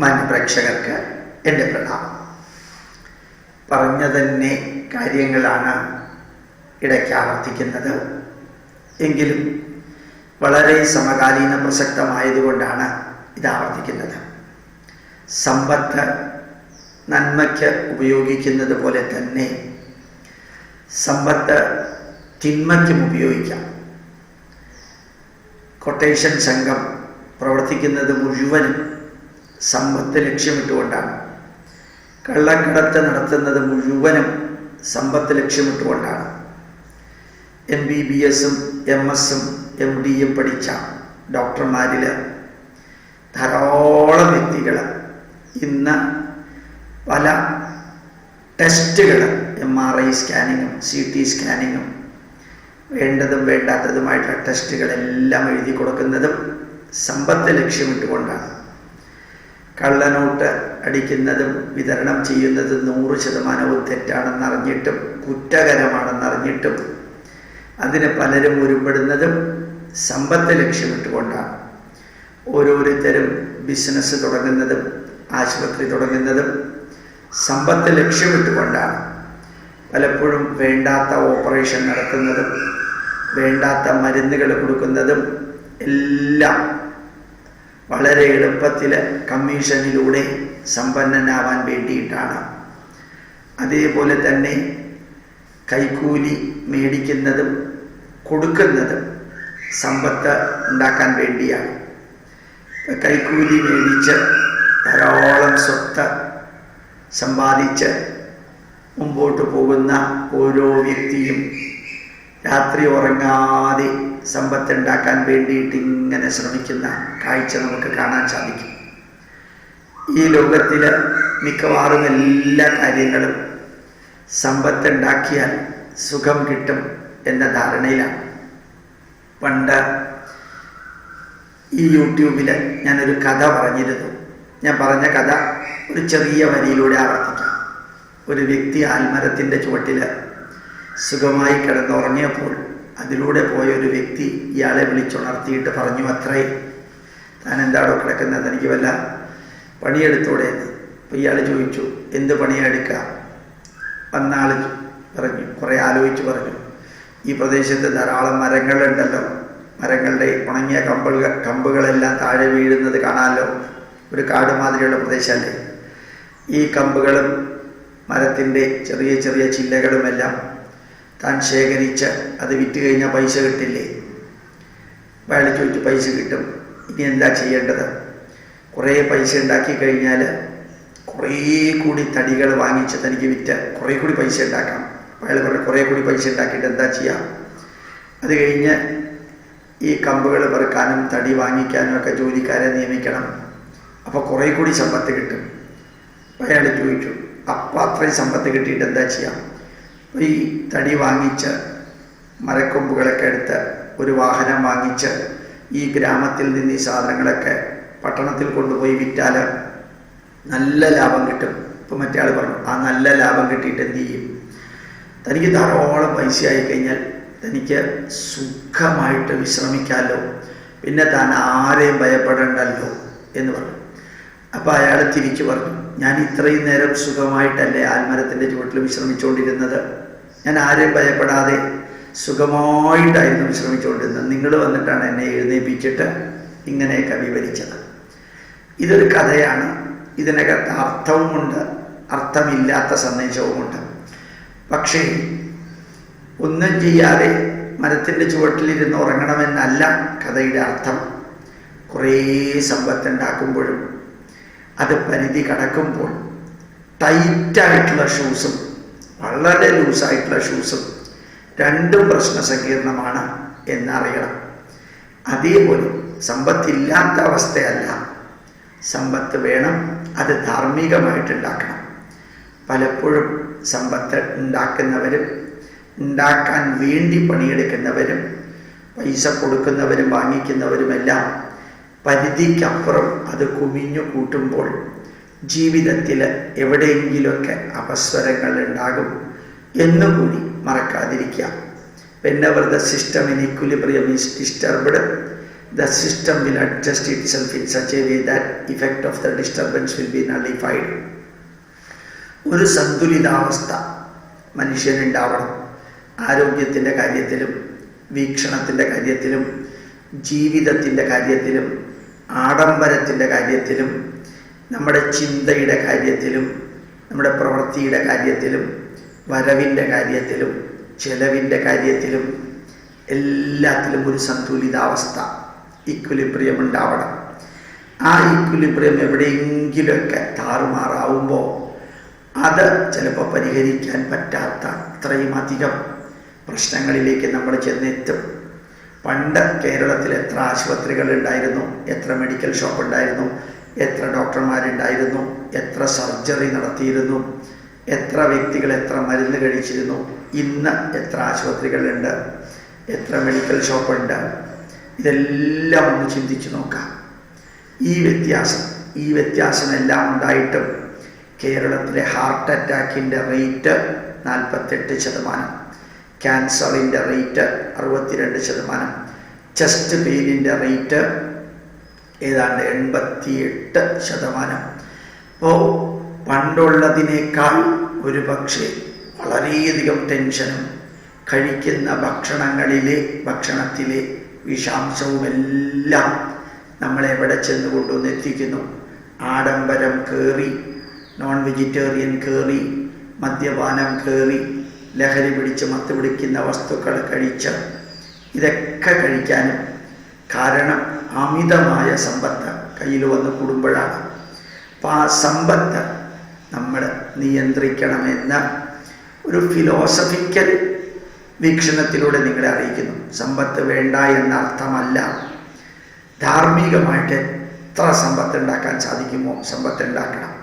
മാന്യപ്രേക്ഷകർക്ക് എൻ്റെ പ്രണാമം. പറഞ്ഞ തന്നെ കാര്യങ്ങളാണ് ഇടയ്ക്ക് ആവർത്തിക്കുന്നത്. എങ്കിലും വളരെ സമകാലീന പ്രസക്തമായതുകൊണ്ടാണ് ഇത് ആവർത്തിക്കുന്നത്. സമ്പത്ത് നന്മയ്ക്ക് ഉപയോഗിക്കുന്നത് പോലെ തന്നെ സമ്പത്ത് തിന്മയ്ക്കും ഉപയോഗിക്കാം. കൊട്ടേഷൻ സംഘം പ്രവർത്തിക്കുന്നത് മുഴുവനും സമ്പത്ത് ലക്ഷ്യമിട്ടുകൊണ്ടാണ്. കള്ളക്കടത്ത് നടത്തുന്നത് മുഴുവനും സമ്പത്ത് ലക്ഷ്യമിട്ടുകൊണ്ടാണ്. MBBS, MS, MD പഠിച്ച ഡോക്ടർമാരിൽ ധാരാളം വ്യക്തികൾ ഇന്ന് പല ടെസ്റ്റുകൾ, MRI സ്കാനിങ്ങും CT സ്കാനിങ്ങും വേണ്ടതും വേണ്ടാത്തതുമായിട്ടുള്ള ടെസ്റ്റുകളെല്ലാം എഴുതി കൊടുക്കുന്നതും സമ്പത്ത് ലക്ഷ്യമിട്ടുകൊണ്ടാണ്. കള്ളനോട്ട് അടിക്കുന്നതും വിതരണം ചെയ്യുന്നതും 100% തെറ്റാണെന്നറിഞ്ഞിട്ടും കുറ്റകരമാണെന്നറിഞ്ഞിട്ടും അതിന് പലരും ഒരുപ്പെടുന്നതും സമ്പത്ത് ലക്ഷ്യമിട്ടുകൊണ്ടാണ്. ഓരോരുത്തരും ബിസിനസ് തുടങ്ങുന്നതും ആശുപത്രി തുടങ്ങുന്നതും സമ്പത്ത് ലക്ഷ്യമിട്ടുകൊണ്ടാണ്. പലപ്പോഴും വേണ്ടാത്ത ഓപ്പറേഷൻ നടത്തുന്നതും വേണ്ടാത്ത മരുന്നുകൾ കൊടുക്കുന്നതും എല്ലാം വളരെ എളുപ്പത്തിൽ കമ്മീഷനിലൂടെ സമ്പന്നനാവാൻ വേണ്ടിയിട്ടാണ്. അതേപോലെ തന്നെ കൈക്കൂലി മേടിക്കുന്നതും കൊടുക്കുന്നതും സമ്പത്ത് ഉണ്ടാക്കാൻ വേണ്ടിയാണ്. കൈക്കൂലി മേടിച്ച് ധാരാളം സ്വത്ത് സമ്പാദിച്ച് മുമ്പോട്ട് പോകുന്ന ഓരോ വ്യക്തിയും രാത്രി ഉറങ്ങാതെ സമ്പത്തുണ്ടാക്കാൻ വേണ്ടിയിട്ട് ഇങ്ങനെ ശ്രമിക്കുന്ന കാഴ്ച നമുക്ക് കാണാൻ സാധിക്കും. ഈ ലോകത്തിൽ മിക്കവാറും എല്ലാ കാര്യങ്ങളും സമ്പത്തുണ്ടാക്കിയാൽ സുഖം കിട്ടും എന്ന ധാരണയിലാണ്. പണ്ട് ഈ യൂട്യൂബിൽ ഞാനൊരു കഥ പറഞ്ഞിരുന്നു. ഞാൻ പറഞ്ഞ കഥ ഒരു ചെറിയ വരിയിലൂടെ ആവർത്തിക്കാം. ഒരു വ്യക്തി ആൽമരത്തിൻ്റെ ചുവട്ടിൽ സുഖമായി കിടന്നുറങ്ങിയപ്പോൾ അതിലൂടെ പോയ ഒരു വ്യക്തി ഇയാളെ വിളിച്ചുണർത്തിയിട്ട് പറഞ്ഞു, അത്രേ താൻ എന്താണോ കിടക്കുന്നത്, എനിക്ക് വല്ല പണിയെടുത്തോടെ എന്ന്. അപ്പോൾ ഇയാൾ ചോദിച്ചു, എന്ത് പണിയെടുക്കുക? വന്ന ആൾ പറഞ്ഞു, കുറേ ആലോചിച്ച് പറഞ്ഞു, ഈ പ്രദേശത്ത് ധാരാളം മരങ്ങളുണ്ടല്ലോ, മരങ്ങളുടെ ഉണങ്ങിയ കമ്പുകളെല്ലാം താഴെ വീഴുന്നത് കാണാമല്ലോ, ഒരു കാട് മാതിരിയുള്ള പ്രദേശമല്ലേ. ഈ കമ്പുകളും മരത്തിൻ്റെ ചെറിയ ചെറിയ ചില്ലകളുമെല്ലാം താൻ ശേഖരിച്ച് അത് വിറ്റ് കഴിഞ്ഞാൽ പൈസ കിട്ടില്ലേ? അയാൾ ചോദിച്ചു, പൈസ കിട്ടും, ഇനി എന്താ ചെയ്യേണ്ടത്? കുറേ പൈസ ഉണ്ടാക്കി കഴിഞ്ഞാൽ കുറേ കൂടി തടികൾ വാങ്ങിച്ച് തനിക്ക് വിറ്റ് കുറേ കൂടി പൈസ ഉണ്ടാക്കാം. അയാൾ പറഞ്ഞു, കുറേ കൂടി പൈസ ഉണ്ടാക്കിയിട്ട് എന്താ ചെയ്യാം? അത് കഴിഞ്ഞ് ഈ കമ്പുകൾ പെറുക്കാനും തടി വാങ്ങിക്കാനും ഒക്കെ ജോലിക്കാരെ നിയമിക്കണം, അപ്പോൾ കുറേ കൂടി സമ്പത്ത് കിട്ടും. അയാൾ ചോദിച്ചു, അപ്പം അത്രയും സമ്പത്ത് കിട്ടിയിട്ട് എന്താ ചെയ്യാം? അപ്പോൾ ഈ തടി വാങ്ങിച്ച് മരക്കൊമ്പുകളൊക്കെ എടുത്ത് ഒരു വാഹനം വാങ്ങിച്ച് ഈ ഗ്രാമത്തിൽ നിന്ന് ഈ സാധനങ്ങളൊക്കെ പട്ടണത്തിൽ കൊണ്ടുപോയി വിറ്റാൽ നല്ല ലാഭം കിട്ടും. ഇപ്പോൾ മറ്റേ ആൾ പറഞ്ഞു, ആ നല്ല ലാഭം കിട്ടിയിട്ട് എന്ത് ചെയ്യും? തനിക്ക് ധാരാളം പൈസ ആയി കഴിഞ്ഞാൽ തനിക്ക് സുഖമായിട്ട് വിശ്രമിക്കാമല്ലോ, പിന്നെ താൻ ആരെയും ഭയപ്പെടേണ്ടല്ലോ എന്ന് പറഞ്ഞു. അപ്പോൾ അയാൾ തിരിച്ചു പറഞ്ഞു, ഞാൻ ഇത്രയും നേരം സുഖമായിട്ടല്ലേ ആൽമരത്തിൻ്റെ ചുവട്ടിൽ വിശ്രമിച്ചുകൊണ്ടിരുന്നത്, ഞാൻ ആരെയും ഭയപ്പെടാതെ സുഖമായിട്ടായിരുന്നു വിശ്രമിച്ചുകൊണ്ടിരുന്നത്. നിങ്ങൾ വന്നിട്ടാണ് എന്നെ എഴുന്നേൽപ്പിച്ചിട്ട് ഇങ്ങനെയൊക്കെ വിവരിച്ചത്. ഇതൊരു കഥയാണ്. ഇതിനകത്ത് അർത്ഥവുമുണ്ട്, അർത്ഥമില്ലാത്ത സന്ദേശവുമുണ്ട്. പക്ഷേ ഒന്നും ചെയ്യാതെ മരത്തിൻ്റെ ചുവട്ടിലിരുന്ന് ഉറങ്ങണമെന്നല്ല കഥയുടെ അർത്ഥം. കുറേ സമ്പത്തുണ്ടാക്കുമ്പോഴും അത് പരിധി കടക്കുമ്പോൾ ടൈറ്റായിട്ടുള്ള ഷൂസും വളരെ ലൂസായിട്ടുള്ള ഷൂസും രണ്ടും പ്രശ്നസങ്കീർണമാണ് എന്നറിയണം. അതേപോലെ സമ്പത്തില്ലാത്ത അവസ്ഥയല്ല, സമ്പത്ത് വേണം, അത് ധാർമ്മികമായിട്ടുണ്ടാക്കണം. പലപ്പോഴും സമ്പത്ത് ഉണ്ടാക്കുന്നവരും ഉണ്ടാക്കാൻ വേണ്ടി പണിയെടുക്കുന്നവരും പൈസ കൊടുക്കുന്നവരും വാങ്ങിക്കുന്നവരുമെല്ലാം പരിധിക്കപ്പുറം അത് കുമിഞ്ഞു കൂട്ടുമ്പോൾ ജീവിതത്തിൽ എവിടെയെങ്കിലുമൊക്കെ അപസ്വരങ്ങൾ ഉണ്ടാകും എന്നുകൂടി മറക്കാതിരിക്കുക. Whenever the system in equilibrium is disturbed, the system will adjust itself in such a way that effect of the disturbance will be nullified. ഒരു സന്തുലിതാവസ്ഥ മനുഷ്യനുണ്ടാവണം. ആരോഗ്യത്തിൻ്റെ കാര്യത്തിലും വീക്ഷണത്തിൻ്റെ കാര്യത്തിലും ജീവിതത്തിൻ്റെ കാര്യത്തിലും ആഡംബരത്തിൻ്റെ കാര്യത്തിലും നമ്മുടെ ചിന്തയുടെ കാര്യത്തിലും നമ്മുടെ പ്രവൃത്തിയുടെ കാര്യത്തിലും വരവിൻ്റെ കാര്യത്തിലും ചെലവിൻ്റെ കാര്യത്തിലും എല്ലാത്തിലും ഒരു സന്തുലിതാവസ്ഥ, ഇക്വിലിബ്രിയം ഉണ്ടാവണം. ആ ഇക്വിലിബ്രിയം എവിടെയെങ്കിലുമൊക്കെ താറുമാറാവുമ്പോൾ അത് ചിലപ്പോൾ പരിഹരിക്കാൻ പറ്റാത്ത അത്രയും അധികം പ്രശ്നങ്ങളിലേക്ക് നമ്മൾ ചെന്നെത്തും. പണ്ട് കേരളത്തിൽ എത്ര ആശുപത്രികൾ ഉണ്ടായിരുന്നു, എത്ര മെഡിക്കൽ ഷോപ്പ് ഉണ്ടായിരുന്നു, എത്ര ഡോക്ടർമാരുണ്ടായിരുന്നു, എത്ര സർജറി നടത്തിയിരുന്നു, എത്ര വ്യക്തികൾ എത്ര മരുന്ന് കഴിച്ചിരുന്നു. ഇന്ന് എത്ര ആശുപത്രികളുണ്ട്, എത്ര മെഡിക്കൽ ഷോപ്പുണ്ട്. ഇതെല്ലാം ഒന്ന് ചിന്തിച്ചു നോക്കാം. ഈ വ്യത്യാസമെല്ലാം ഉണ്ടായിട്ടും കേരളത്തിലെ ഹാർട്ട് അറ്റാക്കിൻ്റെ റേറ്റ് 48%, ക്യാൻസറിൻ്റെ റേറ്റ് 62%, ചെസ്റ്റ് പെയിനിൻ്റെ റേറ്റ് ഏതാണ്ട് 88%. അപ്പോൾ പണ്ടുള്ളതിനേക്കാൾ ഒരു പക്ഷേ വളരെയധികം ടെൻഷനും കഴിക്കുന്ന ഭക്ഷണത്തിലെ വിഷാംശവുമെല്ലാം നമ്മളെവിടെ ചെന്ന് കൊണ്ടുവന്ന് എത്തിക്കുന്നു. ആഡംബരം കയറി, നോൺ വെജിറ്റേറിയൻ കയറി, മദ്യപാനം കയറി, ലഹരി പിടിച്ച് മത്ത് പിടിക്കുന്ന വസ്തുക്കൾ കഴിച്ച് ഇതൊക്കെ കഴിക്കാനും കാരണം അമിതമായ സമ്പത്ത് കയ്യിൽ വന്ന് കൂടുമ്പോഴാണ്. അപ്പം ആ സമ്പത്ത് നമ്മൾ നിയന്ത്രിക്കണമെന്ന ഒരു ഫിലോസഫിക്കൽ വീക്ഷണത്തിലൂടെ നിങ്ങളെ അറിയിക്കുന്നു. സമ്പത്ത് വേണ്ട എന്ന അർത്ഥമല്ല. ധാർമ്മികമായിട്ട് എത്ര സമ്പത്ത് ഉണ്ടാക്കാൻ സാധിക്കുമോ സമ്പത്ത് ഉണ്ടാക്കണം.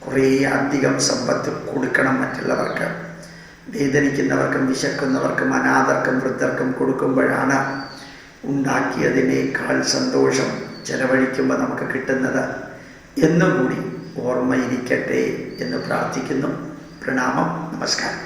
കുറേ അധികം സമ്പത്ത് കൊടുക്കണം മറ്റുള്ളവർക്ക്, വേദനിക്കുന്നവർക്കും വിശക്കുന്നവർക്കും അനാഥർക്കും വൃദ്ധർക്കും കൊടുക്കുമ്പോഴാണ് ഉണ്ടാക്കിയതിനേക്കാൾ സന്തോഷം ചെലവഴിക്കുമ്പോൾ നമുക്ക് കിട്ടുന്നത് എന്നുകൂടി ഓർമ്മയിരിക്കട്ടെ എന്ന് പ്രാർത്ഥിക്കുന്നു. പ്രണാമം. നമസ്കാരം.